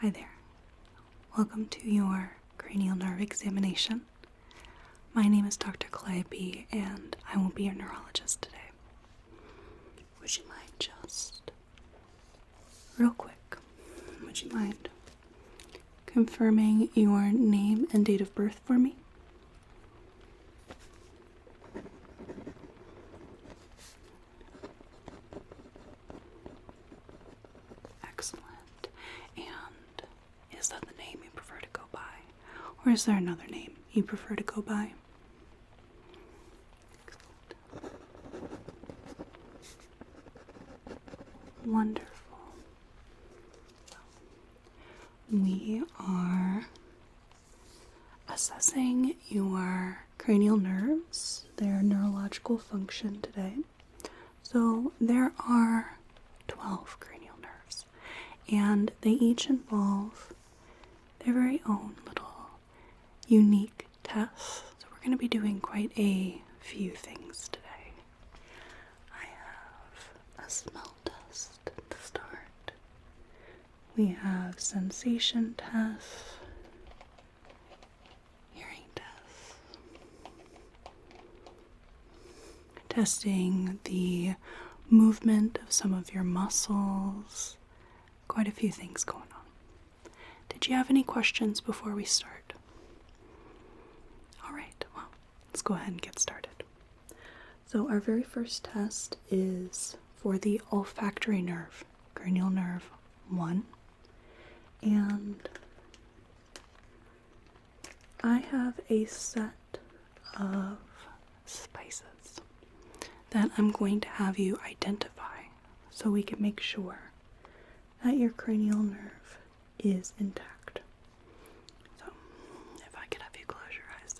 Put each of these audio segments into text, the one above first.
Hi there. Welcome to your cranial nerve examination. My name is Dr. Calliope, and I will be your neurologist today. Would you mind just, real quick, would you mind confirming your name and date of birth for me? Excellent. And is that the name you prefer to go by? Or is there another name you prefer to go by? Excellent. Wonderful. We are assessing your cranial nerves, their neurological function today. So there are 12 cranial nerves, and they each involve their very own little unique tests. So we're going to be doing quite a few things today. I have a smell test to start. We have sensation tests, hearing tests, testing the movement of some of your muscles, quite a few things going on. Did you have any questions before we start? All right, well, let's go ahead and get started. So our very first test is for the olfactory nerve, cranial nerve 1. And I have a set of spices that I'm going to have you identify so we can make sure that your cranial nerve is intact. So, if I could have you close your eyes.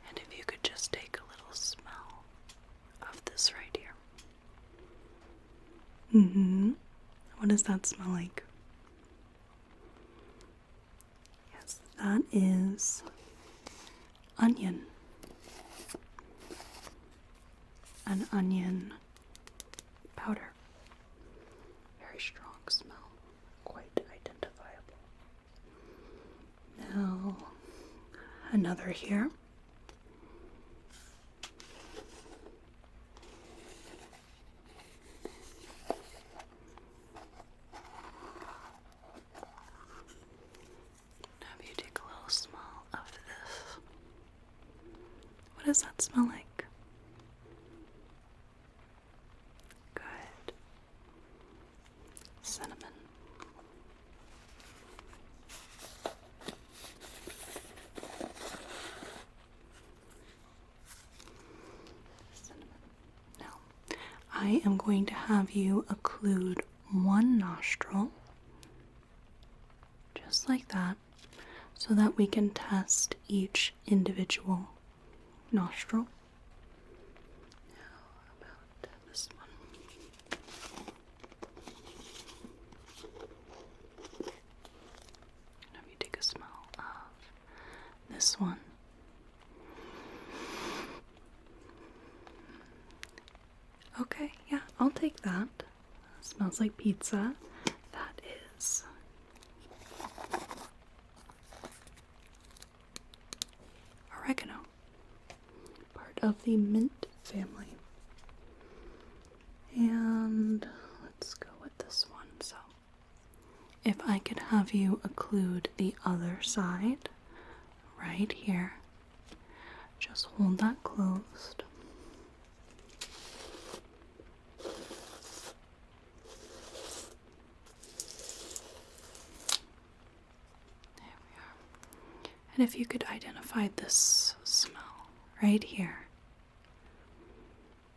And if you could just take a little smell of this right here. What does that smell like? Yes, that is onion. An onion powder. Very strong smell. Quite identifiable. Now, another here. Have you take a little smell of this. What does that smell like? Good. Cinnamon. Cinnamon. Now, I am going to have you occlude one nostril, just like that, so that we can test each individual nostril. Now, about this one. Have you take a smell of this one. Okay, yeah, I'll take that. Smells like pizza. That is oregano, part of the mint family. And let's go with this one. So, if I could have you occlude the other side, right here, just hold that closed. And if you could identify this smell right here.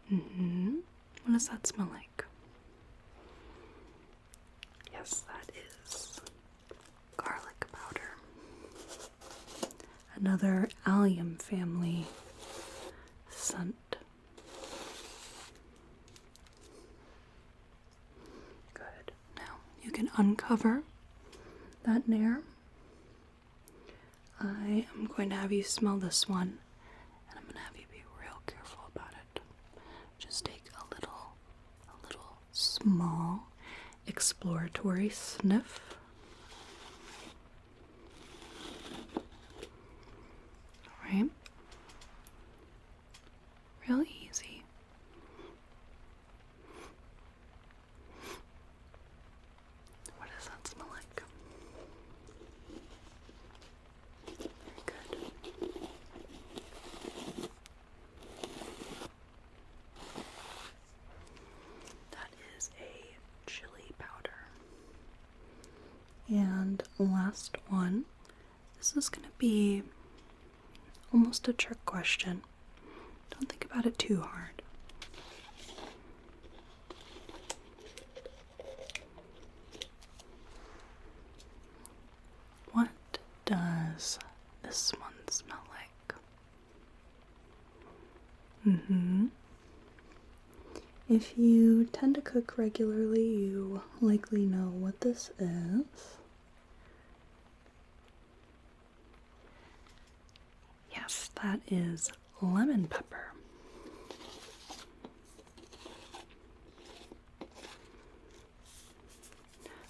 What does that smell like? Yes, that is garlic powder. Another allium family scent. Good. Now you can uncover that nair. I am going to have you smell this one, and I'm going to have you be real small exploratory sniff. Alright. Real easy. What does that smell like? Very good. That is a chili powder. And last one. This is going to be almost a trick question. Don't think about it too hard. What does this one smell like? If you tend to cook regularly, you likely know what this is. Yes, that is lemon pepper.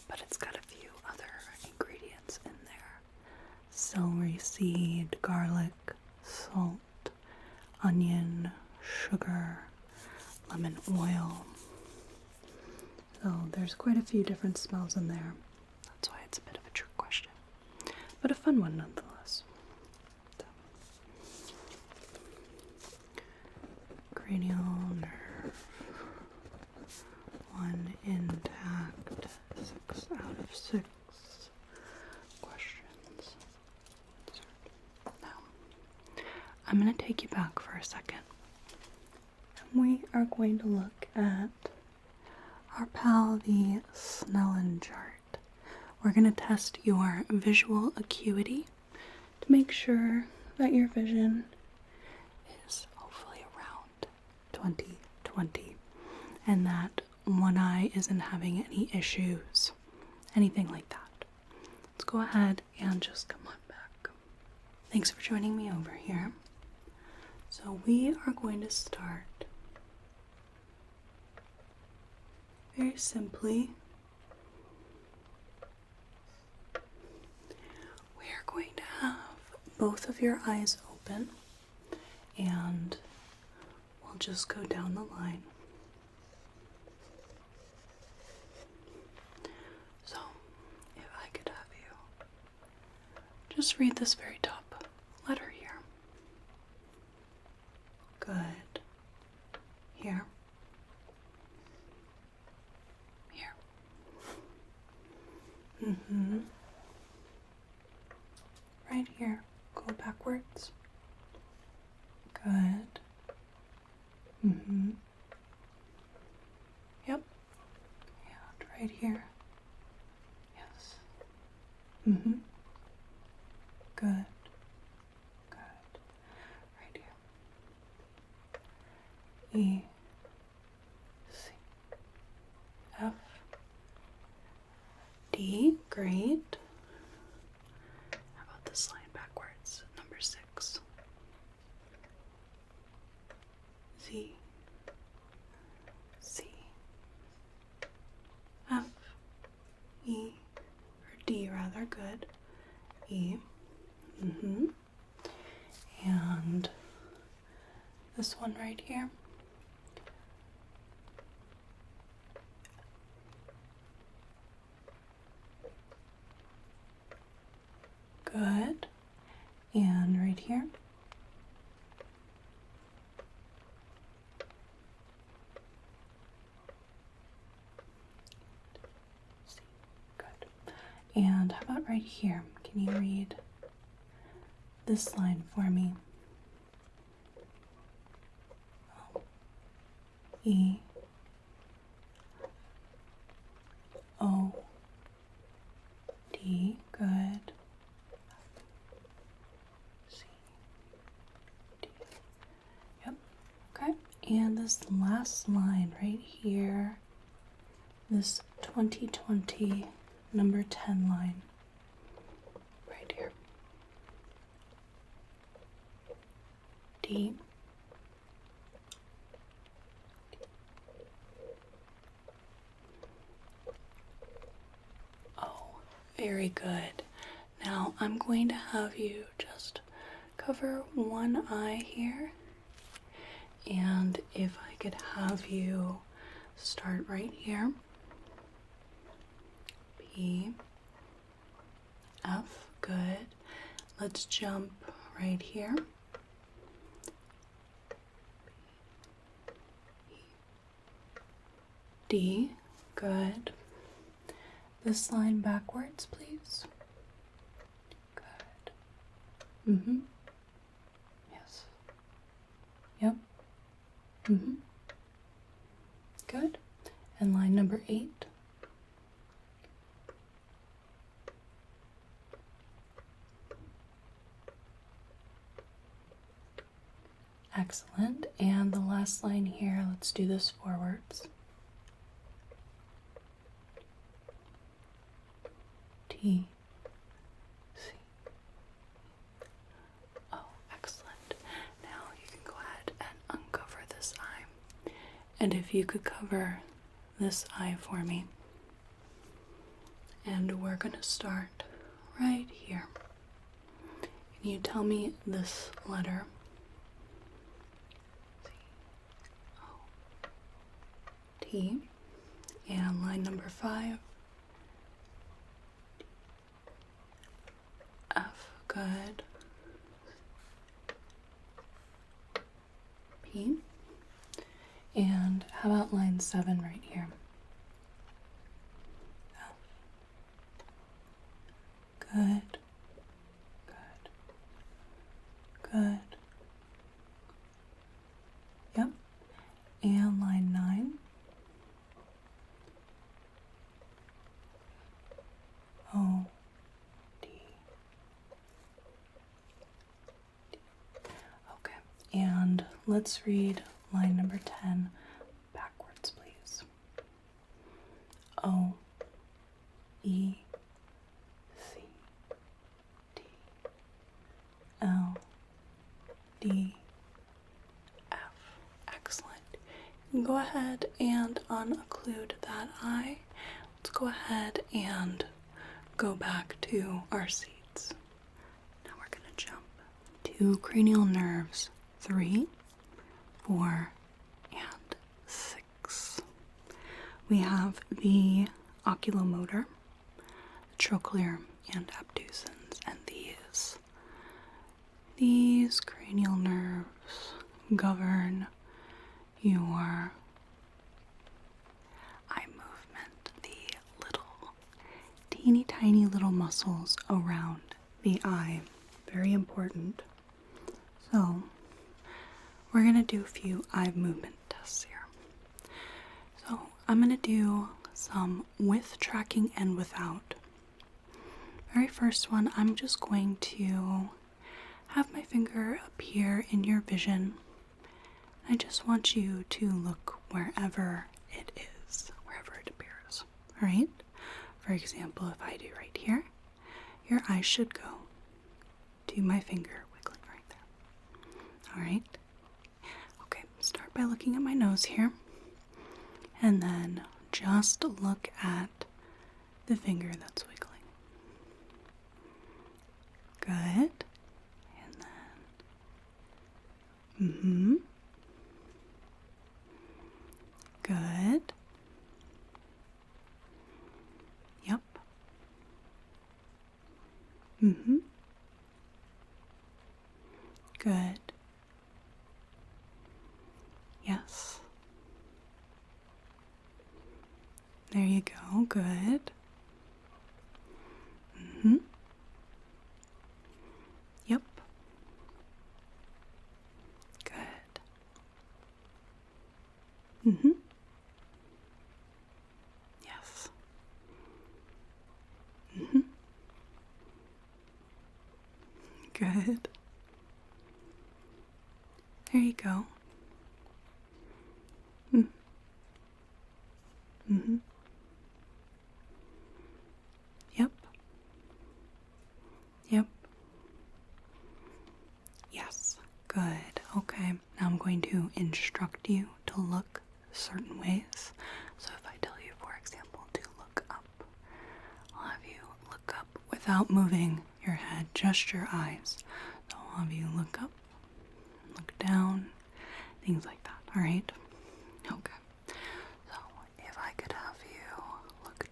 But it's got a few other ingredients in there. Celery seed, garlic, salt, onion, sugar, lemon oil. So there's quite a few different smells in there. That's why it's a bit of a trick question. But a fun one nonetheless. Cranial nerve. 1 intact. 6 out of 6 questions. Now, I'm going to take you back for a second. And we are going to look at our pal, the Snellen chart. We're going to test your visual acuity to make sure that your vision is hopefully around 20/20 and that one eye isn't having any issues, anything like that. Let's go ahead and just come on back. Thanks for joining me over here. So we are going to start very simply. We are going to have both of your eyes open and we'll just go down the line. So, if I could have you just read this very top letter here. Good. Here. Here. Right here. Go backwards. Good. Yep. And right here. Yes. Good. Good. Right here. E. C. F. D. Great. How about this line backwards? Number 6. Z. C. F. E. Or D rather. Good. E. And this one right here. Good. And right here. Good. And how about right here? Can you read this line for me? O. E. O. D. Good. C. D. Yep. Okay. And this last line right here, this 20/20 number 10 line right here. D. Okay, good. Now I'm going to have you just cover one eye here. And if I could have you start right here. P, F, good. Let's jump right here. D, good. This line backwards, please. Good. Mm-hmm. Yes. Yep. Mm-hmm. Good. And line number 8. Excellent. And the last line here, let's do this forwards. T, C. Oh, excellent. Now you can go ahead and uncover this eye. And if you could cover this eye for me. And we're going to start right here. Can you tell me this letter? T. And line number 5. F, good. P. And how about line 7 right here? F. Good. Good. Good. Yep. And line 9. O, D. Okay, and let's read line number 10 backwards, please. O, E, C, D, L, D, F. Excellent. You can go ahead and unocclude that eye. Let's go ahead and go back to our seats. Now we're going to jump to cranial nerves 3, 4, and 6. We have the oculomotor, trochlear, and abducens, and these cranial nerves govern your eye movement, the little teeny tiny little muscles around the eye. Very important. So we're going to do a few eye movement tests here. So I'm going to do some with tracking and without. Very first one, I'm just going to have my finger appear in your vision. I just want you to look wherever it is, wherever it appears. Alright? For example, if I do right here, your eyes should go to my finger wiggling right there. Alright? Okay, start by looking at my nose here. And then just look at the finger that's wiggling. Good. And then, good. Yep. Good. Yes. There you go. Good. Yep. Good. Yes. Good. There you go. Yep. Yep. Yes. Good. Okay. Now I'm going to instruct you to look certain ways. So if I tell you, for example, to look up, I'll have you look up without moving your head, just your eyes. So I'll have you look up, look down, things like that, alright? Okay. So if I could have you look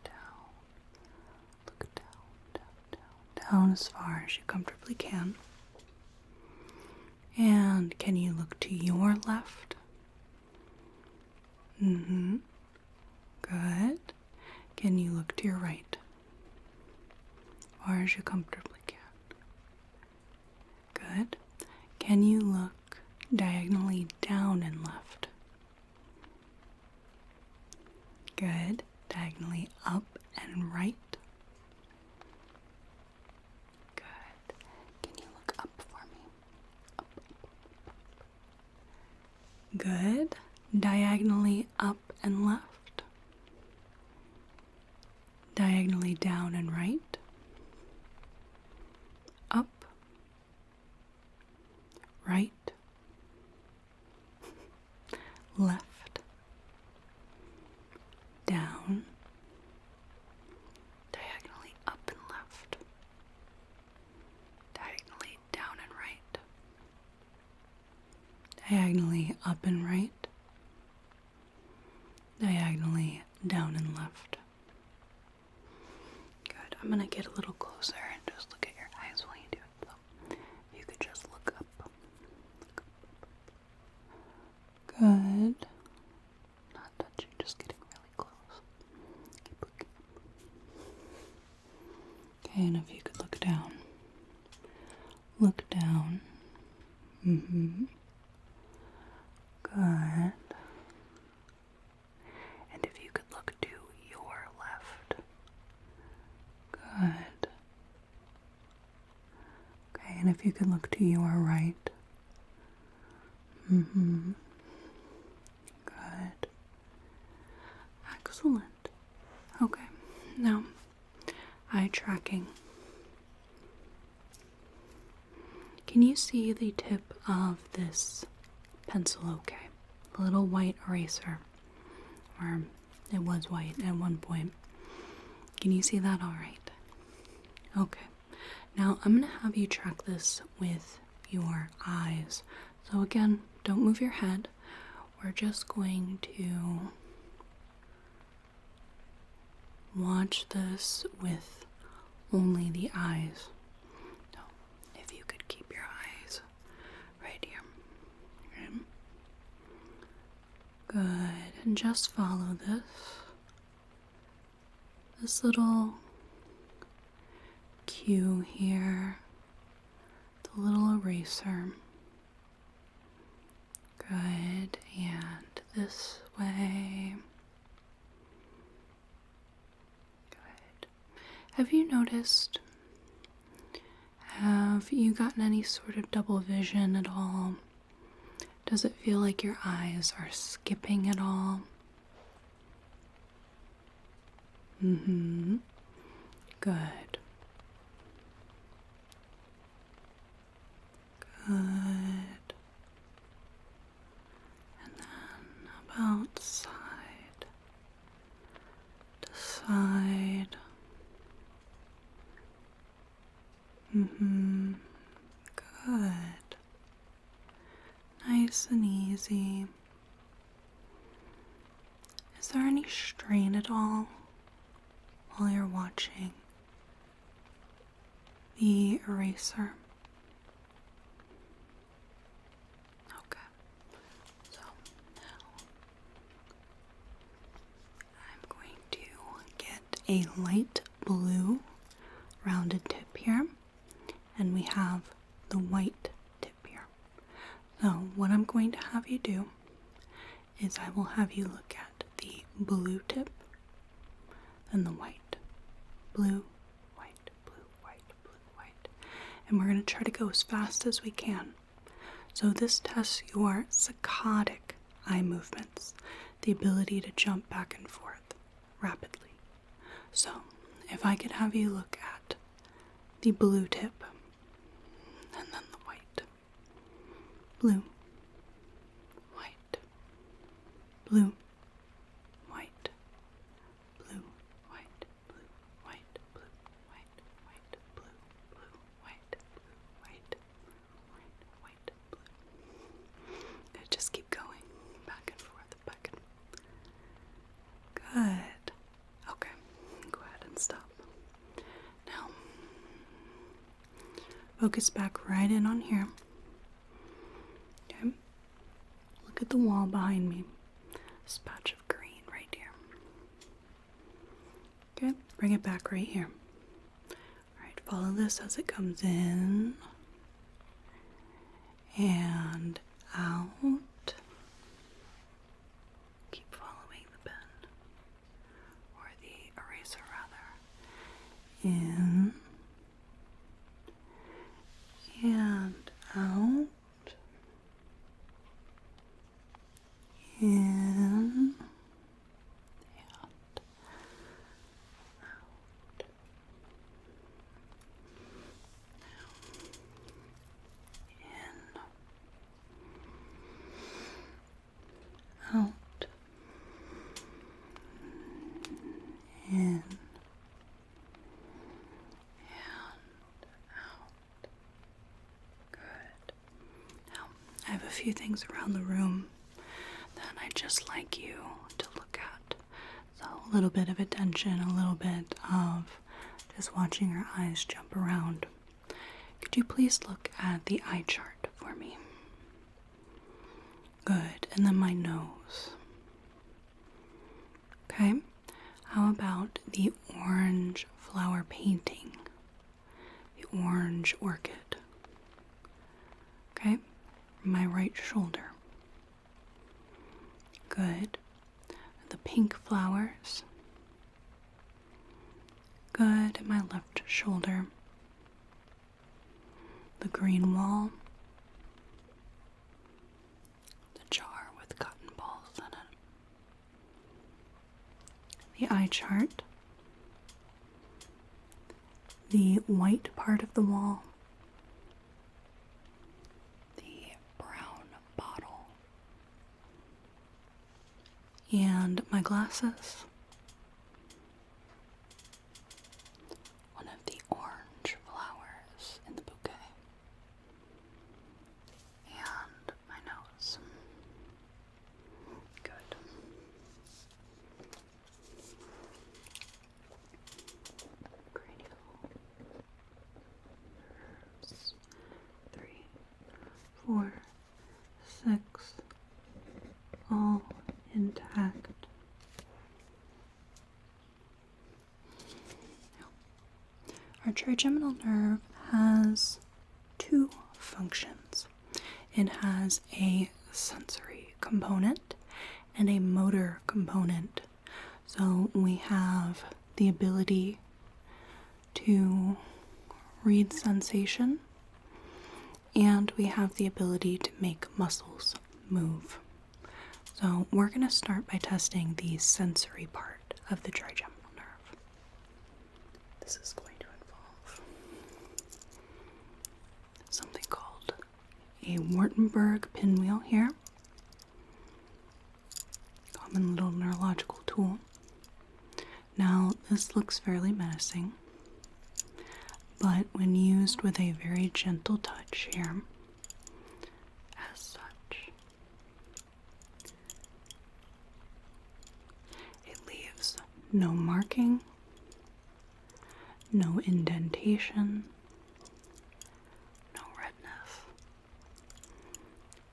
down as far as you comfortably can. And can you look to your left? Good. Can you look to your right? As far as you comfortably can. Good. Can you look diagonally down and left? Good. Diagonally up and right? Good. Can you look up for me? Up. Good. Diagonally up and left? Diagonally down and right? Up, right, left, down, diagonally up and left, diagonally down and right, diagonally up and right, diagonally down and left. Good. I'm going to get a little closer and just look at your eyes while you do it. So you could just look up. Look up. Good. Not touching, just getting really close. Keep looking up. Okay, and if you could look down. Look down. Good. And if you could look to your left. Good. Okay, and if you could look to your right. Good. Excellent. Okay, now, eye tracking. Can you see the tip of this pencil okay? A little white eraser. Or it was white at one point. Can you see that all right? Okay. Now I'm going to have you track this with your eyes. So again, don't move your head. We're just going to watch this with only the eyes. So if you could keep your eyes right here. Okay. Good. And just follow this little cue here, the little eraser. Good. And this way. Good. Have you noticed, have you gotten any sort of double vision at all? Does it feel like your eyes are skipping at all? Good. Good. And then about side to side. Good. Nice and easy. Is there any strain at all while you're watching the eraser? Okay. So now I'm going to get a light blue rounded tip here, and we have the white tip here. So what I'm going to have you do is I will have you look at the blue tip and the white. Blue, white, blue, white, blue, white. And we're going to try to go as fast as we can. So this tests your saccadic eye movements, the ability to jump back and forth rapidly. So if I could have you look at the blue tip and then the white. Blue, white, blue, white, blue, white, blue, white, blue, white, white, focus back right in on here. Okay. Look at the wall behind me. This patch of green right here. Okay, bring it back right here. Alright, follow this as it comes in and out. Keep following the pen, or the eraser rather. In and out. In and out. In. Out. In. And out. Good. Now, I have a few things around the room that I'd just like you to look at. So a little bit of attention, a little bit of just watching your eyes jump around. Could you please look at the eye chart for me? Good. And then my nose. Okay. How about the orange flower painting? The orange orchid. Okay. My right shoulder. Good. The pink flowers. Good. My left shoulder. The green wall. The jar with cotton balls in it. The eye chart. The white part of the wall. The brown bottle. And my glasses. One of the orange flowers in the bouquet. And my nose. Good. Cranial nerves. 3, 4, 6. All intact. Our trigeminal nerve has two functions. It has a sensory component and a motor component. So we have the ability to read sensation, and we have the ability to make muscles move. So we're going to start by testing the sensory part of the trigeminal nerve. This is going to involve something called a Wartenberg pinwheel here. Common little neurological tool. Now, this looks fairly menacing, but when used with a very gentle touch here, as such, it leaves no marking, no indentation, no redness.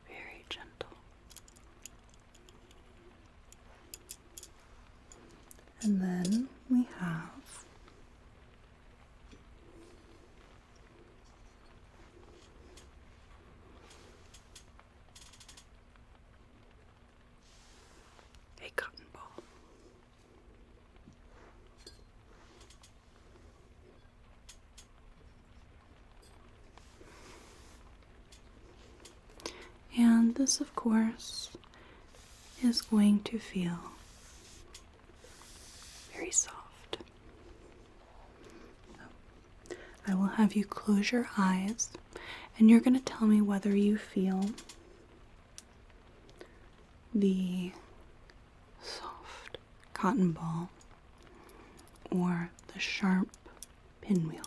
Very gentle. And then we have a cotton ball. And this, of course, is going to feel very soft. So, I will have you close your eyes, and you're going to tell me whether you feel the soft cotton ball or the sharp pinwheel.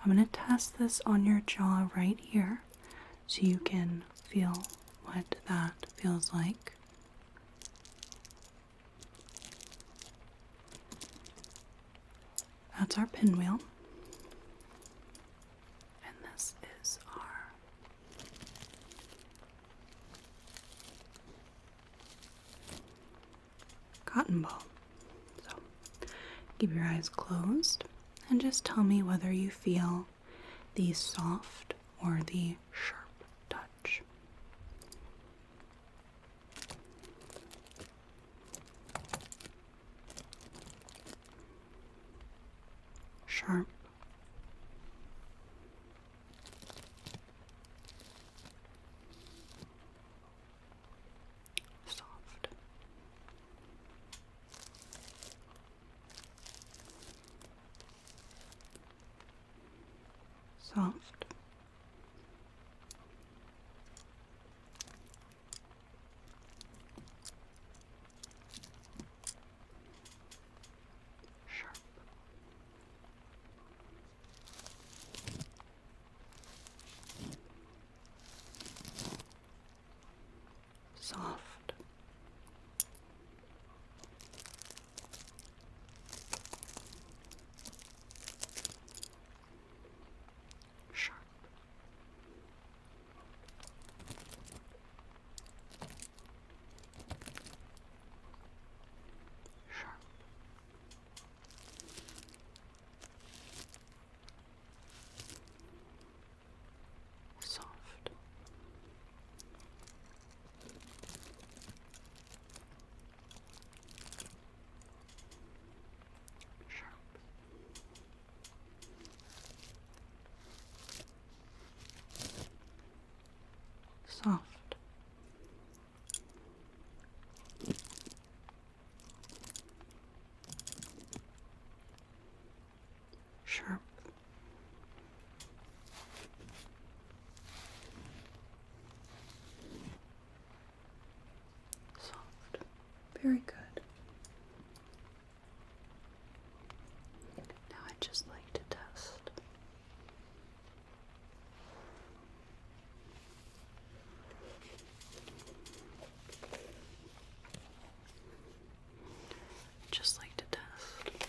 I'm going to test this on your jaw right here so you can feel what that feels like. That's our pinwheel. And then cotton ball. So keep your eyes closed and just tell me whether you feel the soft or the sharp touch. Sharp. Soft. Soft. Sharp. Soft. Sharp. Sharp. Soft. Sharp. Soft. Sharp. Soft. Very good. Now I'd just like to test. Just like to test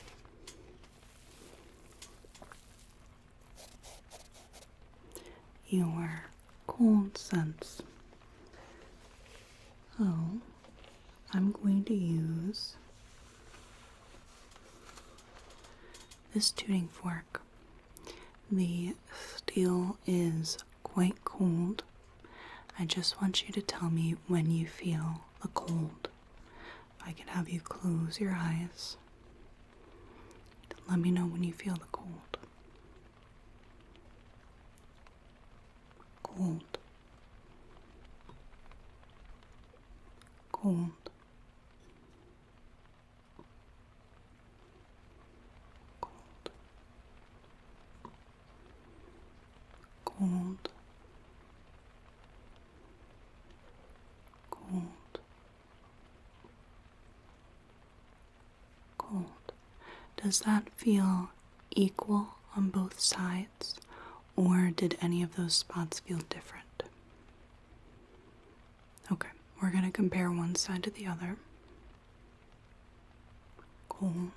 your cold sense. So I'm going to use this tuning fork. The steel is quite cold. I just want you to tell me when you feel the cold. I can have you close your eyes. Let me know when you feel the cold. Cold. Cold. Cold. Cold. Cold. Cold. Does that feel equal on both sides, or did any of those spots feel different? Okay, we're going to compare one side to the other. Cold.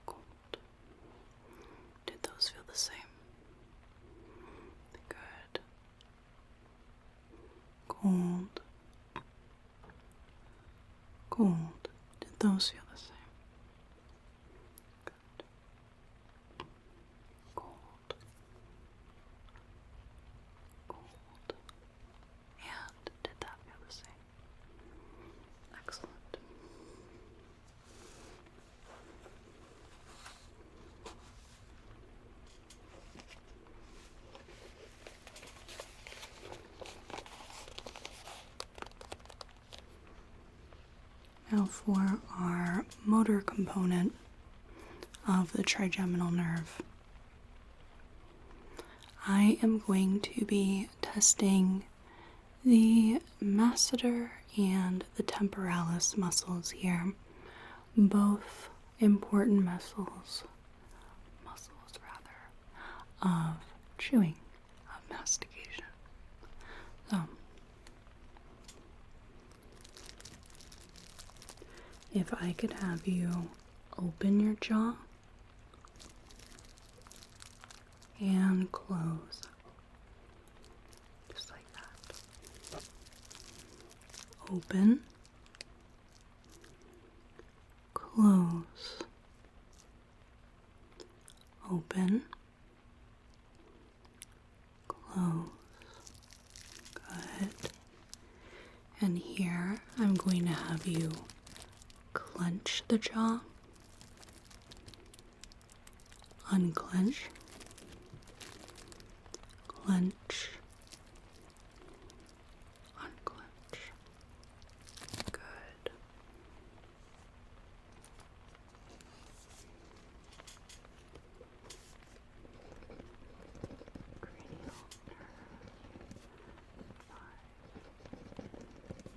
Cold. Did those feel the same? Good. Cold. Cold. Did those feel the same? Good. Cold. Cold. And did that feel the same? Excellent. Now for our motor component of the trigeminal nerve, I am going to be testing the masseter and the temporalis muscles here, both important muscles of chewing, of mastication. So, if I could have you open your jaw and close, just like that. Open And here I'm going to have you clench the jaw, unclench, clench, unclench. Good.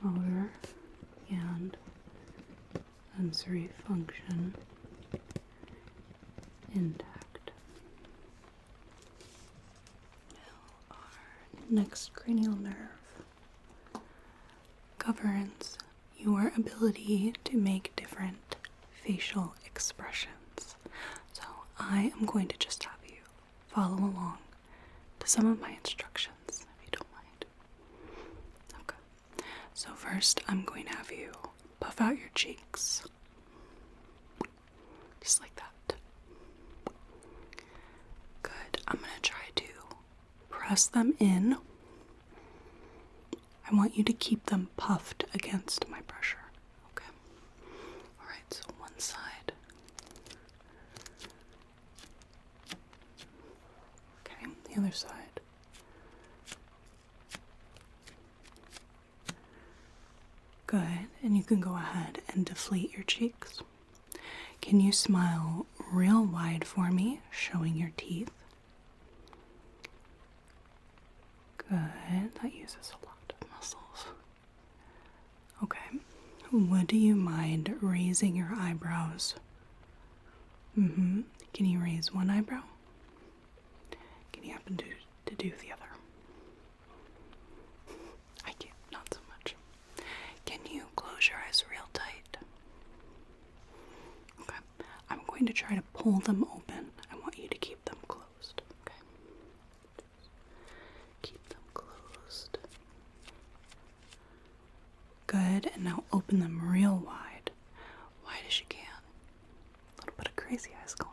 Motor and sensory function intact. Now our next cranial nerve governs your ability to make different facial expressions. So I am going to just have you follow along to some of my instructions, if you don't mind. Okay. So first, I'm going to have you puff out your cheeks. Just like that. Good. I'm going to try to press them in. I want you to keep them puffed against my pressure. Okay. Alright, so one side. Okay, the other side. Good, and you can go ahead and deflate your cheeks. Can you smile real wide for me, showing your teeth? Good, that uses a lot of muscles. Okay, would you mind raising your eyebrows? Can you raise one eyebrow? Can you happen to do the other? I can't, not so much. Can you close your eyes real tight? Okay, I'm going to try to pull them open. I want you to keep them closed. Okay, keep them closed. Good, and now open them real wide. Wide as you can. A little bit of crazy eyes going.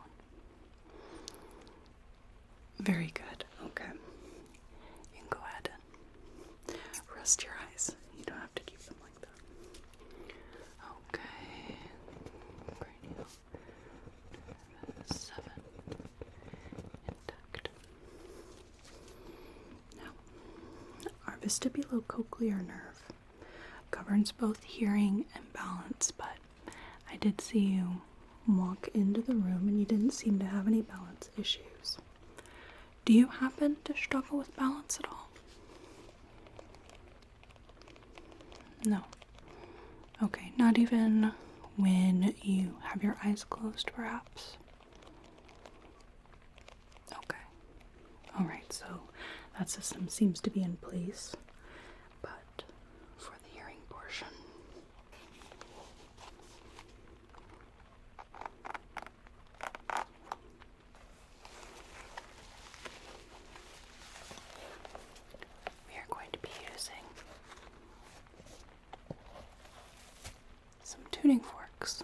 Very good. Okay. You can go ahead and rest your eyes. You don't have to keep them like that. Okay. Cranial nerve 7 intact. Now, our vestibulocochlear nerve governs both hearing and balance, but I did see you walk into the room and you didn't seem to have any balance issues. Do you happen to struggle with balance at all? No. Okay, not even when you have your eyes closed, perhaps? Okay. Alright, so that system seems to be in place, but for the hearing portion, we are going to be using some tuning forks.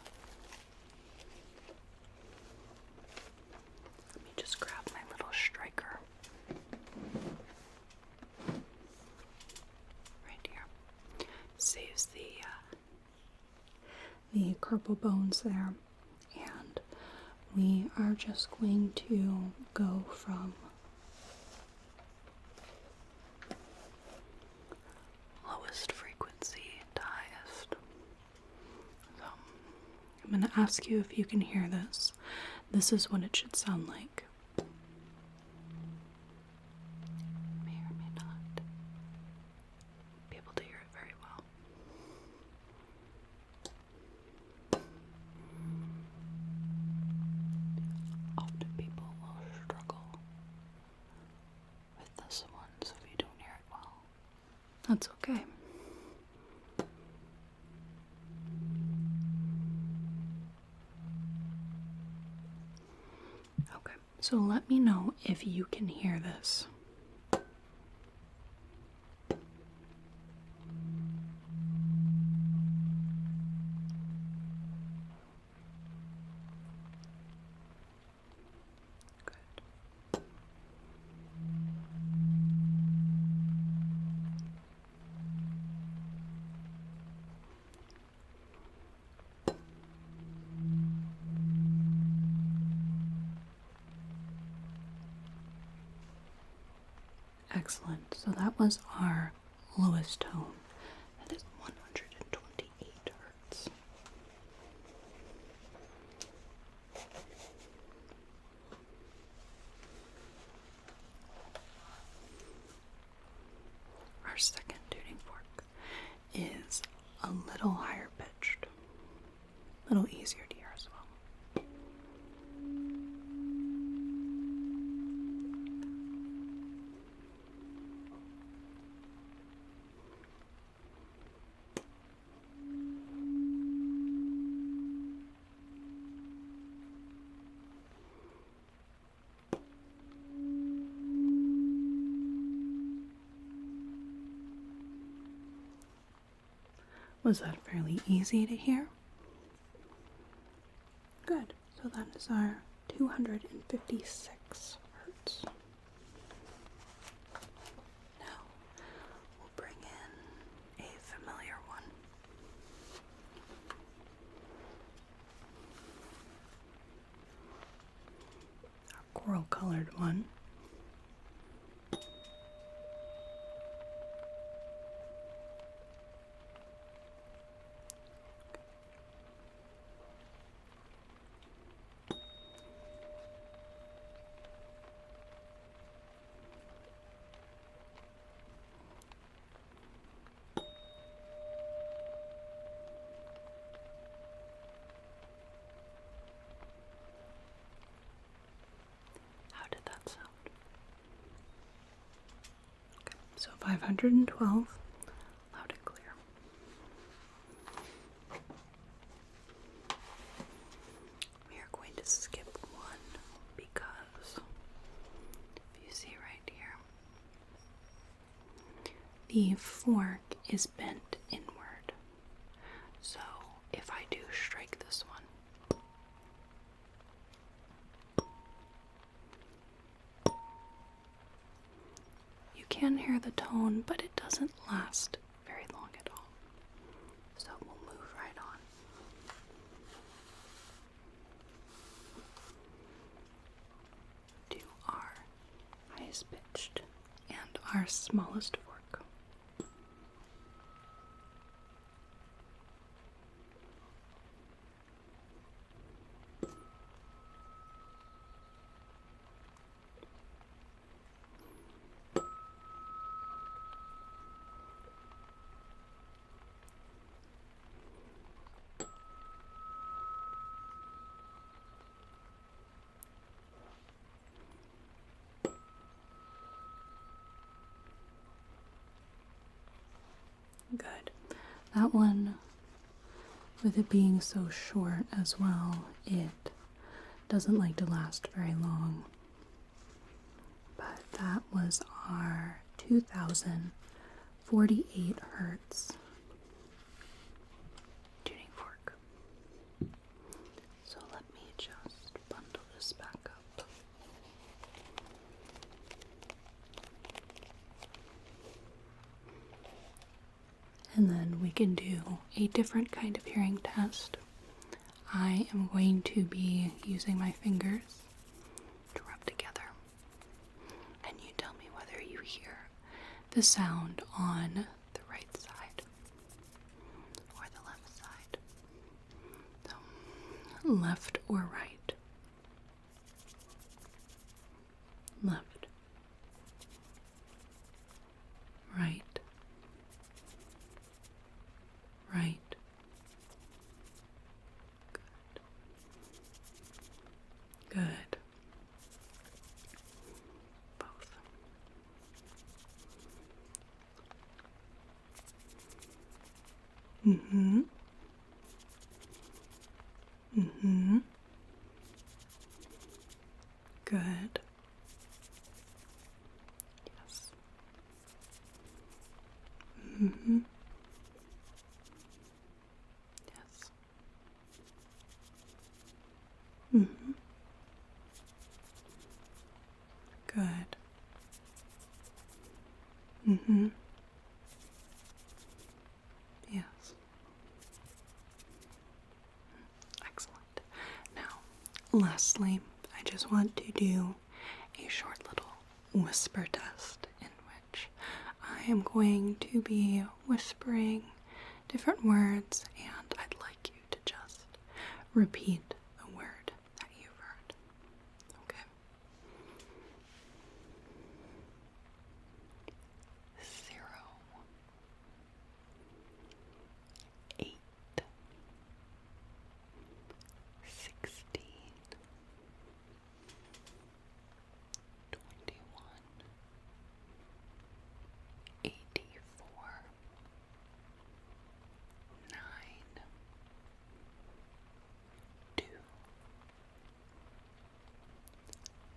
Let me just grab my little striker. Right here. Saves the carpal bones there. And we are just going to go from lowest frequency to highest. So I'm going to ask you if you can hear this. This is what it should sound like. May or may not be able to hear it very well. Often people will struggle with this one, so if you don't hear it well, that's okay. Okay, so let me know if you can hear this. Good. Excellent. So that was our lowest tone. That is 128 hertz. Our second tuning fork is a little higher pitched, a little easier to hear as well. Was that fairly easy to hear? Good. So that is our 256 hertz. Now we'll bring in a familiar one. Our coral colored one. How did that sound? Okay, so 512, loud and clear. We are going to skip one because if you see right here, the fork is bent inward. So if I do strike this one, you can hear the tone, but it doesn't last very long at all. So we'll move right on. To our highest pitched and our smallest fork. Good. That one, with it being so short as well, it doesn't like to last very long. But that was our 2048 hertz tuning fork. So let me just bundle this back up. And then we can do a different kind of hearing test. I am going to be using my fingers to rub together. And you tell me whether you hear the sound on the right side or the left side. So, left or right? Left. Right. Right. Good. Good. Both. Mm-hmm. Mm-hmm. Good. Yes. Mm-hmm. Yes. Mm-hmm. Good. Mm-hmm. Yes. Excellent. Now, lastly, I just want to do a short little whisper test in I am going to be whispering different words, and I'd like you to just repeat the word that you've heard. Okay? 0, 8, 16, 21, 84, 9, 2,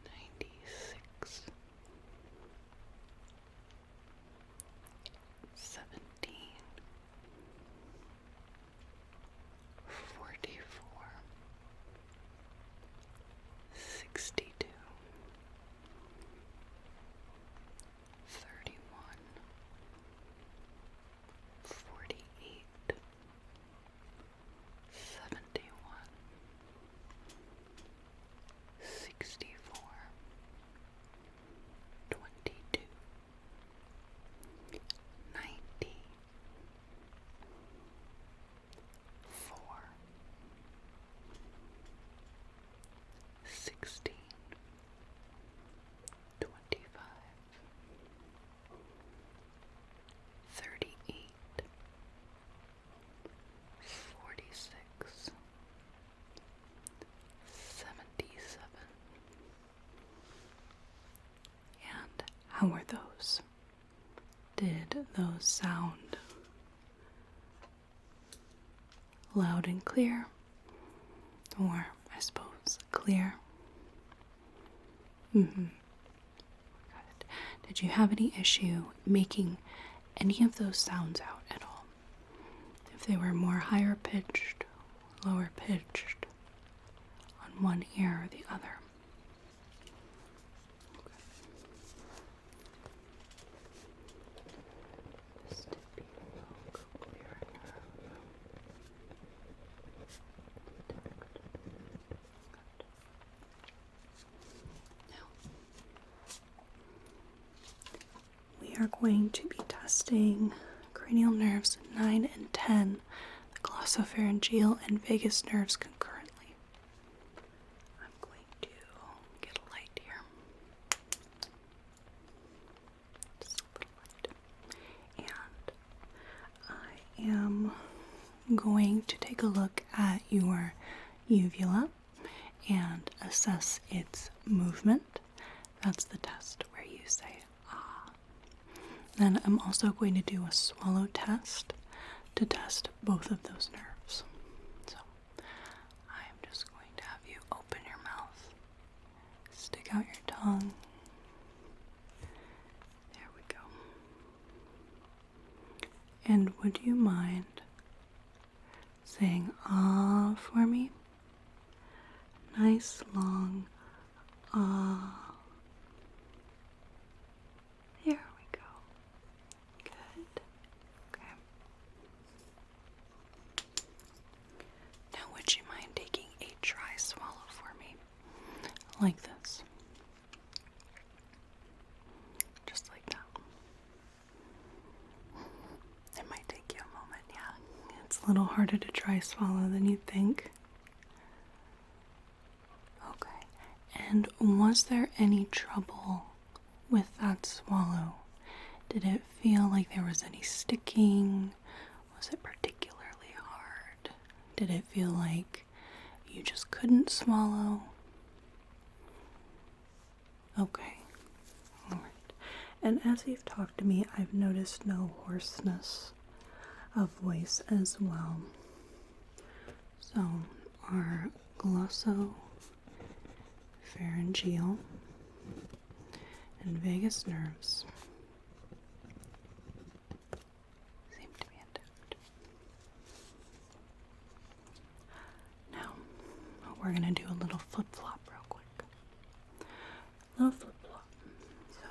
96, 17, 44, 62, 31, 48, 71, 64, 22, 90, 4, 16, 25, 38, 46, 77. And how were those? Did those sound loud and clear? Or, I suppose, clear? Mm-hmm. Good. Did you have any issue making any of those sounds out at all? If they were more higher pitched, lower pitched, on one ear or the other? We are going to be testing cranial nerves 9 and 10, the glossopharyngeal and vagus nerves concurrently. I'm going to get a light here. Just a little light. And I am going to take a look at your uvula and assess its movement. That's the test where you say ah. Then I'm also going to do a swallow test to test both of those nerves. So I am just going to have you open your mouth, stick out your tongue. There we go. And would you mind saying ah for me? Nice long ah. There we go. Good. Okay. Now would you mind taking a dry swallow for me? Like this. Just like that. It might take you a moment, yeah. It's a little harder to dry swallow than you'd think. Okay. And was there any trouble with that swallow? Did it feel like there was any sticking? Was it particularly hard? Did it feel like you just couldn't swallow? Okay. Alright. And as you've talked to me, I've noticed no hoarseness of voice as well. So, our glossopharyngeal and vagus nerves seem to be intact. Now, we're going to do a little flip-flop real quick. A little flip-flop. So,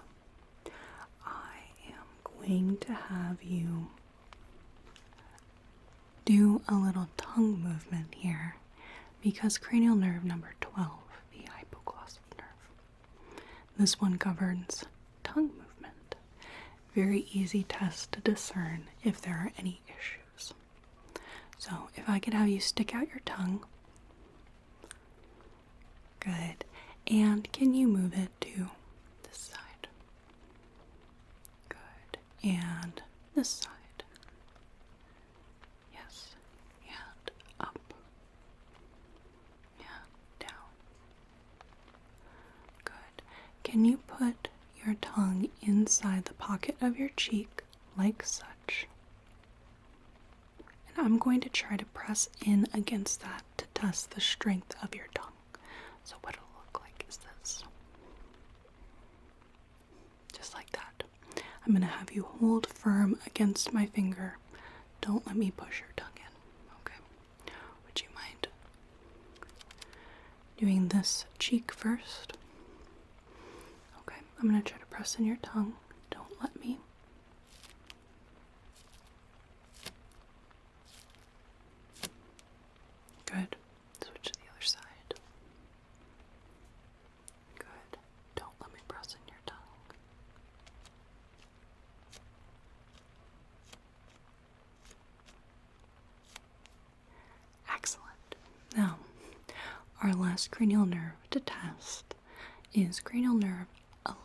I am going to have you do a little tongue movement here, because cranial nerve number 12, the hypoglossal nerve, this one governs tongue movement. very easy test to discern if there are any issues. So if I could have you stick out your tongue. Good. And can you move it to this side? Good. And this side. Yes. And up. And down. Good. Can you put your tongue inside the pocket of your cheek like such? And I'm going to try to press in against that to test the strength of your tongue. So what it'll look like is this. Just like that. I'm going to have you hold firm against my finger. Don't let me push your tongue in. Okay. Would you mind doing this cheek first? Okay. I'm going to try to press in your tongue. Don't let me. Good. Switch to the other side. Good. Don't let me press in your tongue. Excellent. Now, our last cranial nerve to test is cranial nerve 11,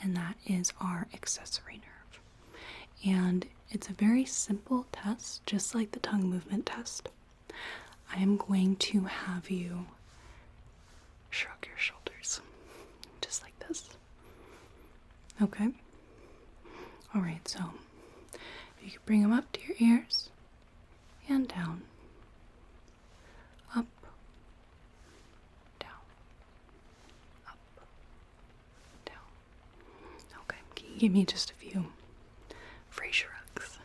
and that is our accessory nerve. And it's a very simple test, just like the tongue movement test. I am going to have you shrug your shoulders, just like this. Okay? Alright, so if you could bring them up to your ears and down, up, down, up, down. Okay, can you give me just a few free shrugs?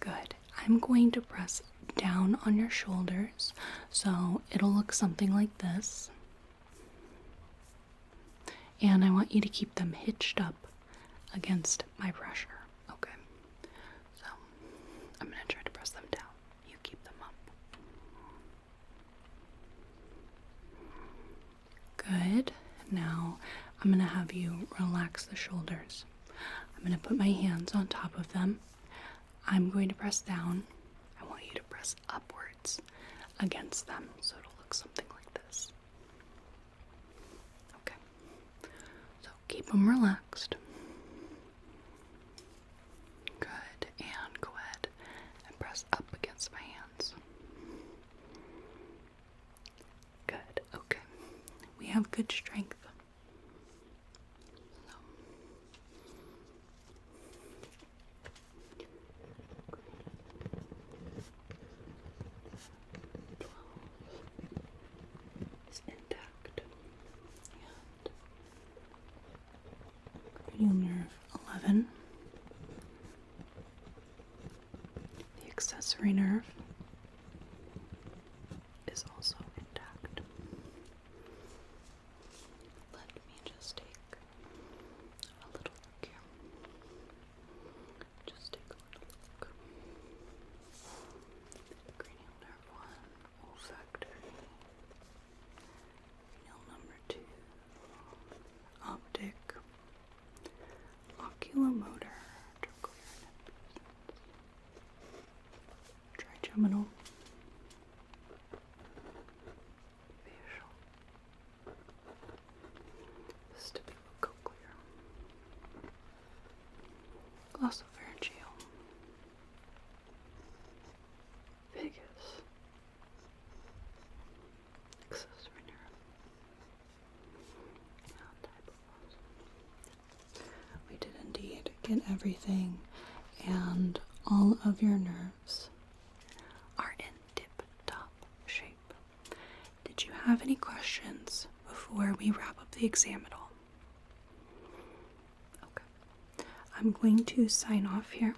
Good. I'm going to press down on your shoulders, so it'll look something like this. And I want you to keep them hitched up against my pressure. Okay. So I'm going to try to press them down. You keep them up. Good. Now I'm going to have you relax the shoulders. I'm going to put my hands on top of them. I'm going to press down. I want you to press upwards against them, so it'll look something like this. Okay. So keep them relaxed. Good. And go ahead and press up against my hands. Good. Okay. We have good strength. Cranial nerve 11, the accessory nerve is also intact. Let me just take a little look here. Just take a little look. Cranial nerve 1, olfactory. Cranial number 2, optic. Oculomotor, trigeminal, facial, vestibulocochlear, glossopharyngeal, vagus, accessory nerve, and hypoglossal. We did indeed get everything, and all of your nerves are in tip-top shape. Did you have any questions before we wrap up the exam at all? Okay. I'm going to sign off here.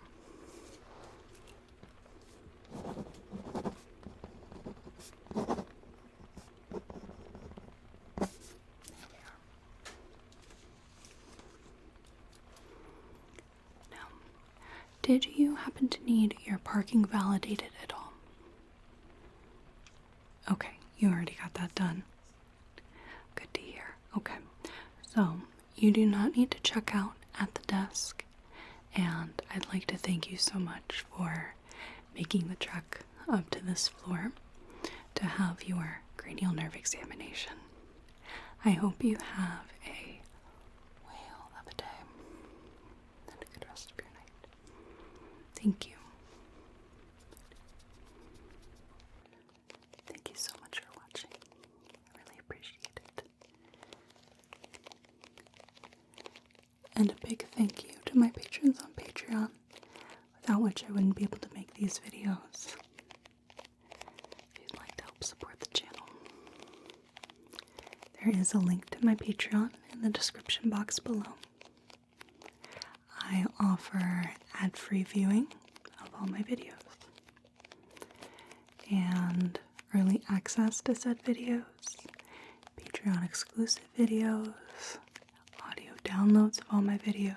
Did you happen to need your parking validated at all? Okay, you already got that done. Good to hear. Okay, so you do not need to check out at the desk, and I'd like to thank you so much for making the trek up to this floor to have your cranial nerve examination. I hope you have a whale of a day and a good rest of your night. Thank you. Thank you so much for watching. I really appreciate it. And a big thank you to my patrons on Patreon, without which I wouldn't be able to make these videos. If you'd like to help support the channel, there is a link to my Patreon in the description box below. I offer ad-free viewing of all my videos and early access to said videos, Patreon exclusive videos, audio downloads of all my videos,